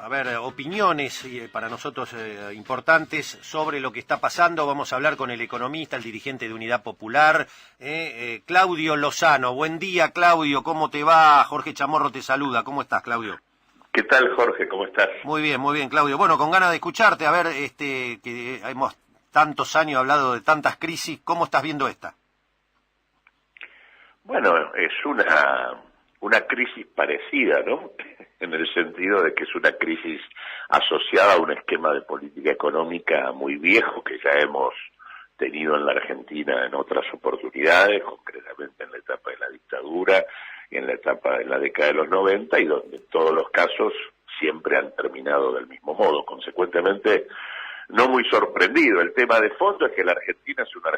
a ver, opiniones para nosotros importantes sobre lo que está pasando. Vamos a hablar con el economista, el dirigente de Unidad Popular, Claudio Lozano. Buen día, Claudio, ¿cómo te va? Jorge Chamorro te saluda. ¿Cómo estás, Claudio? ¿Qué tal, Jorge? ¿Cómo estás? Muy bien, Claudio. Bueno, con ganas de escucharte, a ver, que hemos tantos años hablado de tantas crisis, ¿cómo estás viendo esta? Bueno, es una crisis parecida, ¿no? En el sentido de que es una crisis asociada a un esquema de política económica muy viejo que ya hemos tenido en la Argentina en otras oportunidades, concretamente en la etapa de la dictadura y en la década de los 90, y donde en todos los casos siempre han terminado del mismo modo. Consecuentemente, no muy sorprendido. El tema de fondo es que la Argentina es una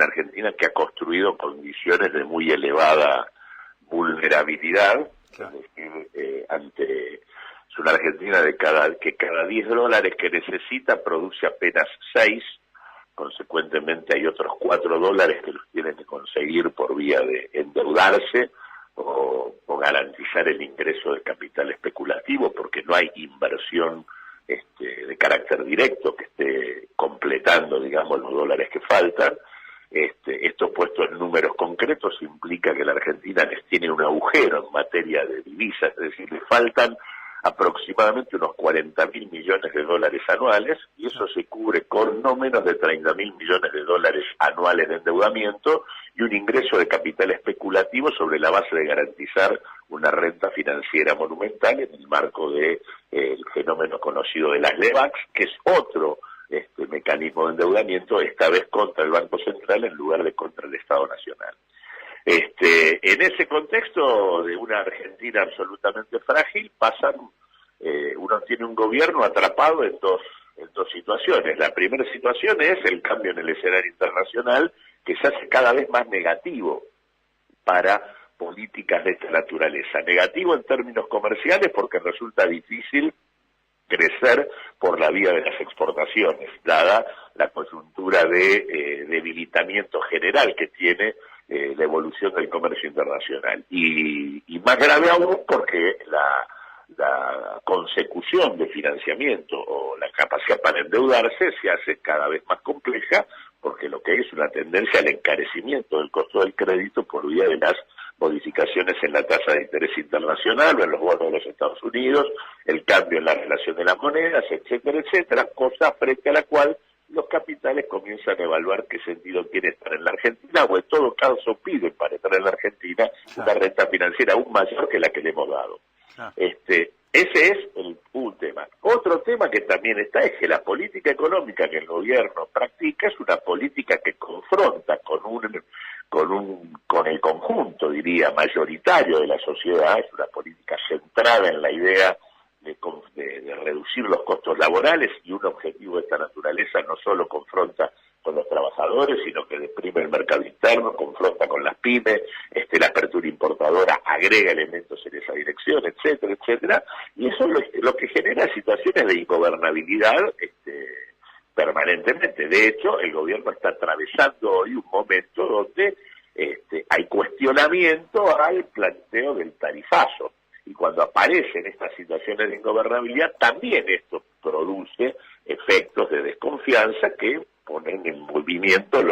Argentina que ha construido condiciones de muy elevada vulnerabilidad. Claro. Es decir, es una Argentina que cada $10 que necesita produce apenas 6, consecuentemente hay otros $4 que los tienen que conseguir por vía de endeudarse o garantizar el ingreso de capital especulativo, porque no hay inversión de carácter directo que esté completando, digamos, los dólares que faltan. Esto puesto en números concretos implica que la Argentina tiene un agujero en materia de divisas, es decir, le faltan aproximadamente unos 40.000 millones de dólares anuales, y eso se cubre con no menos de 30.000 millones de dólares anuales de endeudamiento y un ingreso de capital especulativo sobre la base de garantizar una renta financiera monumental en el marco de el fenómeno conocido de las LEVAX, que es otro mecanismo de endeudamiento, esta vez contra el Banco Central en lugar de contra el Estado Nacional. En ese contexto de una Argentina absolutamente frágil, uno tiene un gobierno atrapado en dos situaciones. La primera situación es el cambio en el escenario internacional, que se hace cada vez más negativo para políticas de esta naturaleza. Negativo en términos comerciales porque resulta difícil crecer por la vía de las exportaciones, dada la coyuntura de debilitamiento general que tiene la evolución del comercio internacional. Y más grave aún porque la consecución de financiamiento o la capacidad para endeudarse se hace cada vez más compleja, porque lo que es una tendencia al encarecimiento del costo del crédito por vía de las modificaciones en la tasa de interés internacional o en los bonos de los Estados Unidos, el cambio en la relación de las monedas, etcétera, cosa frente a la cual los capitales comienzan a evaluar qué sentido tiene estar en la Argentina, o en todo caso piden para estar en la Argentina una renta financiera aún mayor que la que le hemos dado. Ese es un tema. Otro tema que también está es que la política económica que el gobierno practica es una política que confronta con el conjunto, diría, mayoritario de la sociedad. Es una política centrada en la idea de reducir los costos laborales, y un objetivo de esta naturaleza no solo confronta con los trabajadores, sino que deprime el mercado interno, confronta con las pymes, la apertura importadora agrega elementos en esa dirección, etcétera, y eso es lo que genera situaciones de ingobernabilidad permanentemente. De hecho, el gobierno está atravesando hoy un momento donde hay cuestionamiento al planteo del tarifazo, y cuando aparecen estas situaciones de ingobernabilidad, también esto produce efectos de desconfianza que ponen en movimiento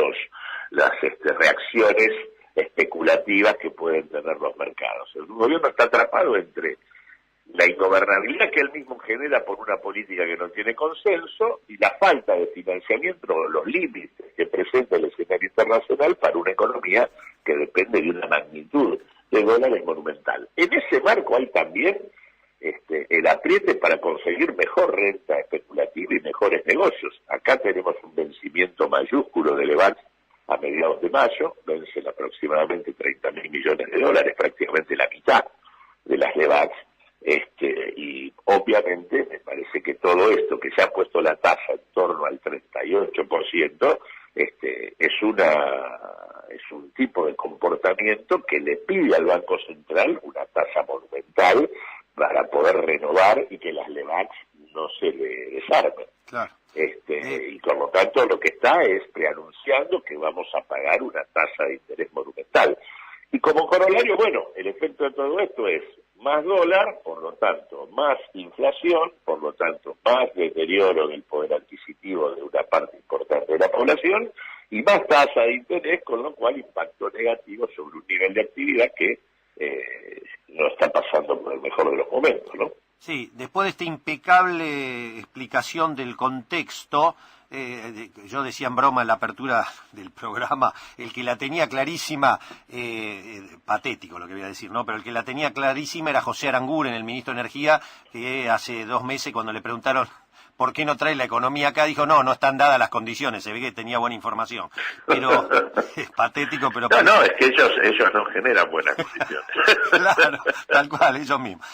las reacciones especulativas que pueden tener los mercados. El gobierno está atrapado entre la ingobernabilidad que él mismo genera por una política que no tiene consenso y la falta de financiamiento, los límites que presenta el escenario internacional para una economía que depende de una magnitud de dólares monumental. En ese marco hay también el apriete para conseguir mejor renta especulativa y mejores negocios. Acá tenemos un vencimiento mayúsculo de LEVAX a mediados de mayo, vencen aproximadamente 30.000 millones de dólares, prácticamente la mitad de las LEVAX, y obviamente me parece que todo esto que se ha puesto la tasa en torno al 38%, es un tipo de comportamiento que le pide al Banco Central una tasa monumental para poder renovar y que las LEVAX no se le desarmen. Claro. Y por lo tanto lo que está es preanunciando que vamos a pagar una tasa de interés monumental. Y como corolario, bueno, el efecto de todo esto es más dólar, por lo tanto, más inflación, por lo tanto, más deterioro del poder adquisitivo de una parte importante de la población y más tasa de interés, con lo cual impacto negativo sobre un nivel de actividad que no está pasando por el mejor de los momentos, ¿no? Sí, después de esta impecable explicación del contexto, yo decía en broma en la apertura del programa, el que la tenía clarísima, patético lo que voy a decir, ¿no? Pero el que la tenía clarísima era José Aranguren, el ministro de Energía, que hace 2 meses cuando le preguntaron ¿por qué no trae la economía acá? Dijo, no están dadas las condiciones, se ve que tenía buena información. Pero es patético, pero... No, es que ellos no generan buenas condiciones. Claro, tal cual, ellos mismos.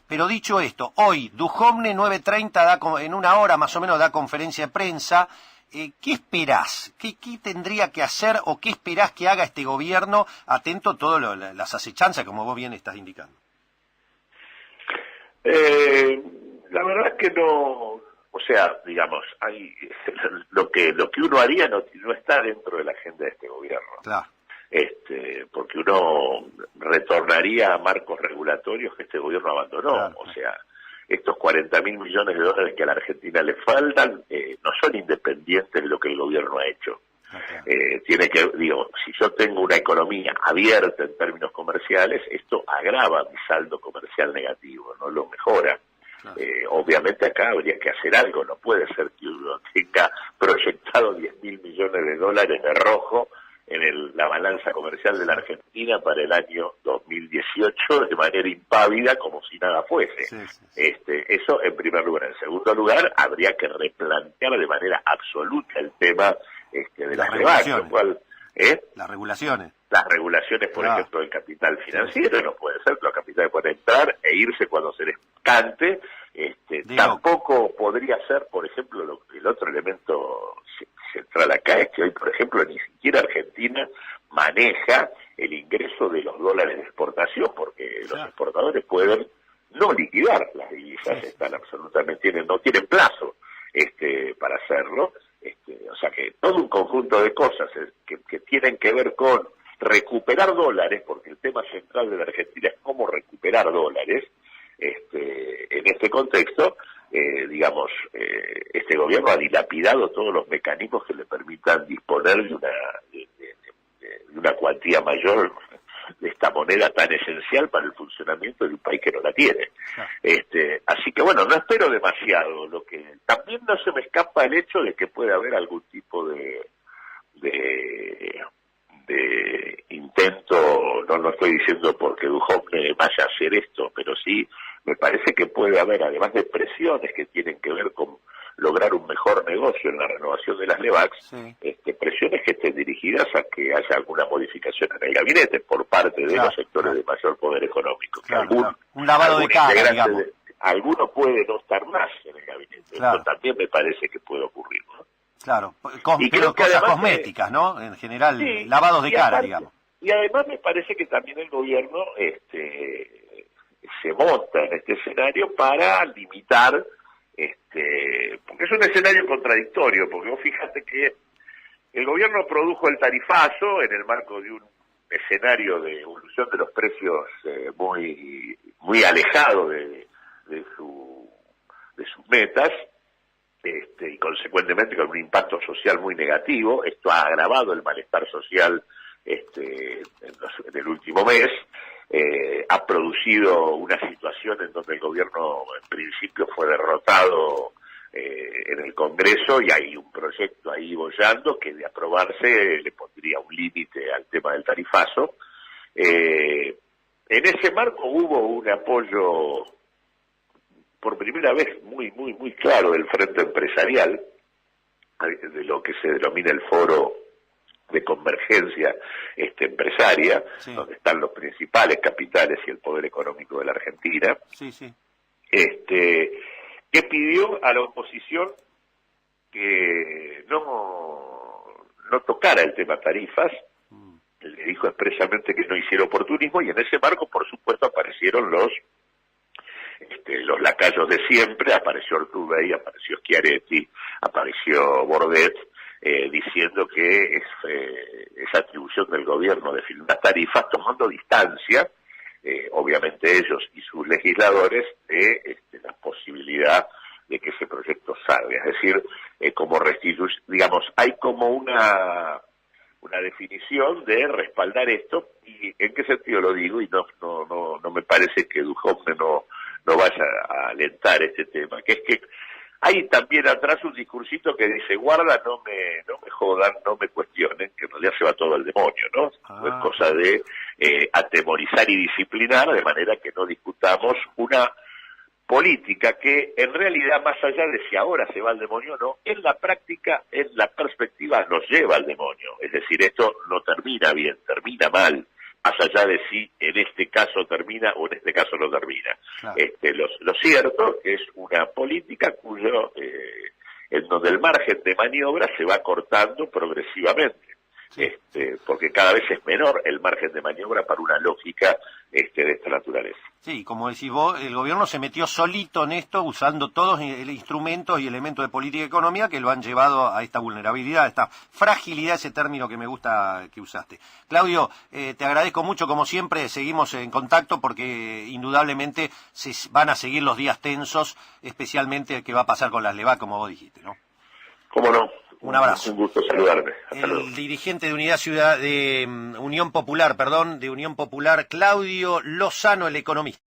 Pero dicho esto, hoy, Duhovne 9:30, en 1 hora más o menos, da conferencia de prensa. ¿Qué esperás? ¿Qué tendría que hacer o qué esperás que haga este gobierno, atento a todas las acechanzas, como vos bien estás indicando? La verdad es que no, o sea, digamos, hay lo que uno haría no está dentro de la agenda de este gobierno. Claro. Porque uno retornaría a marcos regulatorios que este gobierno abandonó. Claro. O sea, estos 40.000 millones de dólares que a la Argentina le faltan no son independientes de lo que el gobierno ha hecho. Okay. Tiene que, digo, si yo tengo una economía abierta en términos comerciales, esto agrava mi saldo comercial negativo, no lo mejora. Obviamente acá habría que hacer algo, no puede ser que uno tenga proyectado 10.000 millones de dólares de rojo en la balanza comercial de la Argentina para el año 2018 de manera impávida como si nada fuese. Sí. Eso en primer lugar. En segundo lugar, habría que replantear de manera absoluta el tema de las regulaciones. Las regulaciones. Las regulaciones, por ejemplo, del capital financiero, no puede ser que los capitales puedan entrar e irse cuando se les cante. Tampoco podría ser, por ejemplo, el otro elemento central acá es que hoy, por ejemplo, ni siquiera Argentina maneja el ingreso de los dólares de exportación, porque los exportadores pueden no liquidar las divisas, están absolutamente, no tienen plazo para hacerlo. O sea que todo un conjunto de cosas que tienen que ver con recuperar dólares, porque el tema central de la Argentina es cómo recuperar dólares. En este contexto, digamos, este gobierno ha dilapidado todos los mecanismos que le permitan disponer de una cuantía mayor de esta moneda tan esencial para el funcionamiento de un país que no la tiene. Así que bueno, no espero demasiado. Lo que también no se me escapa el hecho de que puede haber algún tipo de intento, no estoy diciendo porque Duhovne vaya a hacer esto, pero sí me parece que puede haber, además de presiones que tienen que ver con lograr un mejor negocio en la renovación de las LEVACs, presiones que estén dirigidas a que haya alguna modificación en el gabinete por parte de los sectores de mayor poder económico. Un lavado de cara, digamos. Alguno puede no estar más en el gabinete. Esto también me parece que puede ocurrir, ¿no? Claro, pero cosas cosméticas, ¿no? En general, lavados de cara, digamos. Y además me parece que también el gobierno se monta en este escenario para limitar, porque es un escenario contradictorio, porque vos fíjate que el gobierno produjo el tarifazo en el marco de un escenario de evolución de los precios muy alejado de sus metas, y consecuentemente con un impacto social muy negativo. Esto ha agravado el malestar social en el último mes, ha producido una situación en donde el gobierno en principio fue derrotado en el Congreso, y hay un proyecto ahí bollando que de aprobarse le pondría un límite al tema del tarifazo. En ese marco hubo un apoyo por primera vez muy claro del frente empresarial, de lo que se denomina el foro de convergencia empresaria, donde están los principales capitales y el poder económico de la Argentina, que pidió a la oposición que no tocara el tema tarifas. Le dijo expresamente que no hiciera oportunismo, y en ese marco, por supuesto, aparecieron los lacayos de siempre. Apareció Ortubey, apareció Schiaretti, apareció Bordet, diciendo que es atribución del gobierno definir las tarifas, tomando distancia obviamente ellos y sus legisladores, de la posibilidad de que ese proyecto salga. Es decir, como digamos, hay como una definición de respaldar esto. ¿Y en qué sentido lo digo? Y no me parece que Duhovne no vaya a alentar este tema, que es que hay también atrás un discursito que dice, guarda, no me jodan, no me cuestionen, que en realidad se va todo al demonio, ¿no? Es cosa de atemorizar y disciplinar, de manera que no discutamos una política que en realidad, más allá de si ahora se va al demonio o no, en la práctica, en la perspectiva, nos lleva al demonio. Es decir, esto no termina bien, termina mal, más allá de si en este caso termina o en este caso no termina. Claro. Lo cierto es una política en donde el margen de maniobra se va cortando progresivamente. Sí. Porque cada vez es menor el margen de maniobra para una lógica de esta naturaleza. Sí, como decís vos, el gobierno se metió solito en esto, usando todos los instrumentos y elementos de política y economía que lo han llevado a esta vulnerabilidad, a esta fragilidad, ese término que me gusta que usaste. Claudio, te agradezco mucho, como siempre, seguimos en contacto porque indudablemente se van a seguir los días tensos, especialmente qué va a pasar con las LEVAD, como vos dijiste, ¿no? ¿Cómo no? Un abrazo. Un gusto saludarme. El dirigente de Unión Popular, Claudio Lozano, el economista.